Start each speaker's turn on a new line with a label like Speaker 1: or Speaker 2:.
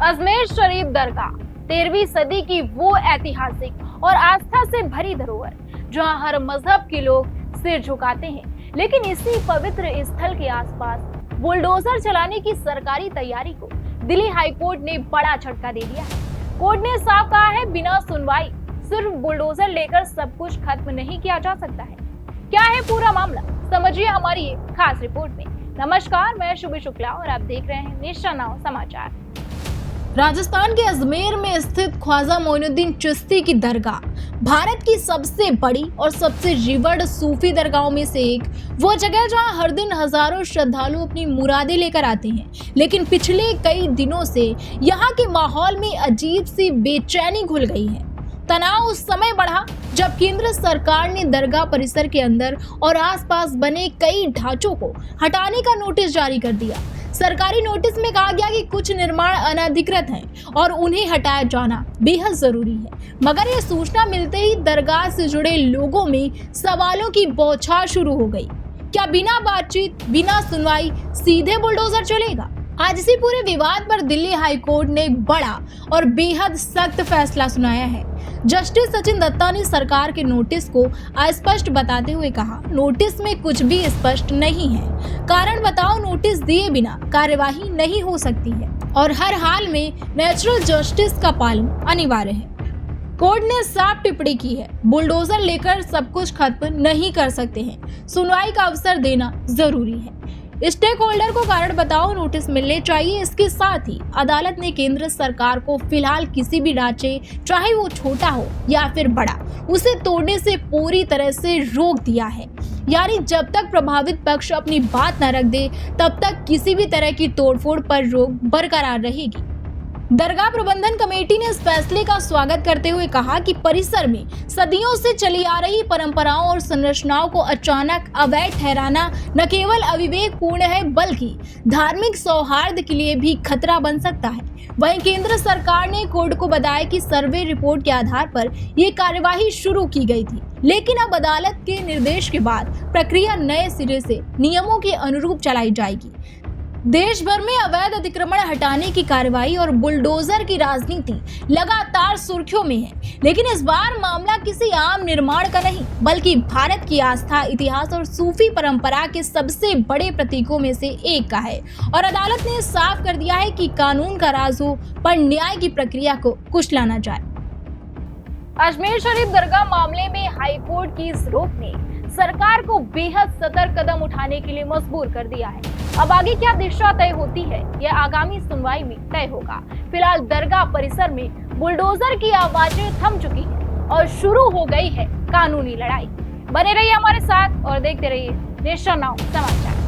Speaker 1: अजमेर शरीफ दरगाह 13वीं सदी की वो ऐतिहासिक और आस्था से भरी धरोहर जहां हर मजहब के लोग सिर झुकाते हैं, लेकिन इसी पवित्र स्थल के आसपास बुलडोजर चलाने की सरकारी तैयारी को दिल्ली हाई कोर्ट ने बड़ा झटका दे दिया है। कोर्ट ने साफ कहा है, बिना सुनवाई सिर्फ बुलडोजर लेकर सब कुछ खत्म नहीं किया जा सकता है। क्या है पूरा मामला, समझिए हमारी एक खास रिपोर्ट में। नमस्कार, मैं शुभी शुक्ला और आप देख रहे हैं नेशन नाउ समाचार। राजस्थान के अजमेर में स्थित ख्वाजा मोइनुद्दीन चिश्ती की दरगाह भारत की सबसे बड़ी और सबसे रिवर्ड सूफी दरगाहों में से एक, वो जगह जहां हर दिन हजारों श्रद्धालु अपनी मुरादें लेकर आते हैं। लेकिन पिछले कई दिनों से यहाँ के माहौल में अजीब सी बेचैनी घुल गई है। तनाव उस समय बढ़ा जब केंद्र सरकार ने दरगाह परिसर के अंदर और आसपास बने कई ढांचों को हटाने का नोटिस जारी कर दिया। सरकारी नोटिस में कहा गया कि कुछ निर्माण अनधिकृत हैं और उन्हें हटाया जाना बेहद जरूरी है। मगर ये सूचना मिलते ही दरगाह से जुड़े लोगों में सवालों की बौछार शुरू हो गई। क्या बिना बातचीत, बिना सुनवाई सीधे बुलडोजर चलेगा? आज इसी पूरे विवाद पर दिल्ली हाई कोर्ट ने एक बड़ा और बेहद सख्त फैसला सुनाया है। जस्टिस सचिन दत्ता ने सरकार के नोटिस को अस्पष्ट बताते हुए कहा, नोटिस में कुछ भी स्पष्ट नहीं है। कारण बताओ नोटिस दिए बिना कार्यवाही नहीं हो सकती है और हर हाल में नेचुरल जस्टिस का पालन अनिवार्य है। कोर्ट ने साफ टिप्पणी की है, बुलडोजर लेकर सब कुछ खत्म नहीं कर सकते हैं, सुनवाई का अवसर देना जरूरी है। स्टेक होल्डर को कारण बताओ नोटिस मिलने चाहिए। इसके साथ ही अदालत ने केंद्र सरकार को फिलहाल किसी भी ढांचे, चाहे वो छोटा हो या फिर बड़ा, उसे तोड़ने से पूरी तरह से रोक दिया है। यानी जब तक प्रभावित पक्ष अपनी बात न रख दे, तब तक किसी भी तरह की तोड़फोड़ पर रोक बरकरार रहेगी। दरगाह प्रबंधन कमेटी ने इस फैसले का स्वागत करते हुए कहा कि परिसर में सदियों से चली आ रही परंपराओं और संरचनाओं को अचानक अवैध ठहराना न केवल अविवेकपूर्ण है, बल्कि धार्मिक सौहार्द के लिए भी खतरा बन सकता है। वहीं केंद्र सरकार ने कोर्ट को बताया कि सर्वे रिपोर्ट के आधार पर ये कार्यवाही शुरू की गई थी, लेकिन अब अदालत के निर्देश के बाद प्रक्रिया नए सिरे से नियमों के अनुरूप चलाई जाएगी। देश भर में अवैध अतिक्रमण हटाने की कार्रवाई और बुलडोजर की राजनीति लगातार सुर्खियों में है, लेकिन इस बार मामला किसी आम निर्माण का नहीं, बल्कि भारत की आस्था, इतिहास और सूफी परंपरा के सबसे बड़े प्रतीकों में से एक का है। और अदालत ने साफ कर दिया है कि कानून का राज हो, पर न्याय की प्रक्रिया को कुचला न जाए। अजमेर शरीफ दरगाह मामले में हाई कोर्ट की इस रोक ने सरकार को बेहद सतर्क कदम उठाने के लिए मजबूर कर दिया है। अब आगे क्या दिशा तय होती है, यह आगामी सुनवाई में तय होगा। फिलहाल दरगाह परिसर में बुलडोजर की आवाजें थम चुकी हैं और शुरू हो गई है कानूनी लड़ाई। बने रहिए हमारे साथ और देखते रहिए नेशन नाउ समाचार।